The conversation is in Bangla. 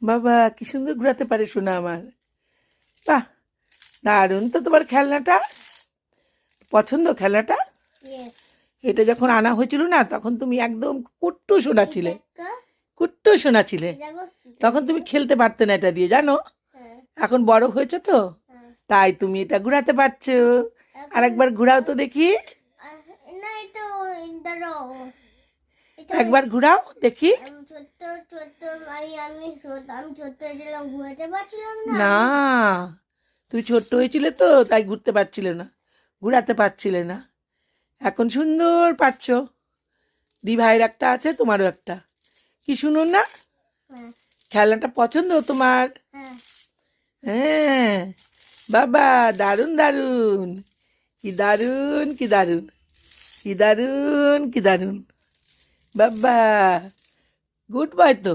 বাবা কি সুন্দর ঘোরাতে পারে শোনা আমার। বাহ, দারুণ তো তোমার খেলনাটা। পছন্দ খেলনাটা? Yes. এটা যখন আনা হয়েছিল না, তখন তুমি একদম কুট্টু সোনা ছিলে। কুট্টু সোনা ছিলে। তখন তুমি খেলতে পারতে না এটা দিয়ে, জানো। এখন বড় হয়েছে তো, তাই তুমি এটা ঘোরাতে পারছো। আর একবার ঘোরাও তো দেখি। না, এটা ইন্টারো। একবার ঘোরাও দেখি। ছোট্ট ছোট্ট আমি ছোট্ট ছিলাম, ঘুরতে পারছিলাম না। না, তুমি ছোট্ট হয়েছিলে তো, তাই ঘুরতে পারছিলে না, ঘোরাতে পারছিলে না। এখন সুন্দর পারছো। দি ভাইয়ের একটা আছে, তোমারও একটা। কি শুনুন না, হ্যাঁ, খেলনাটা পছন্দ তোমার? হ্যাঁ। হ্যাঁ, বাবা দারুণ দারুণ, কি দারুণ কি দারুণ, কি দারুণ কি দারুণ। বাবা গুড বয় তো।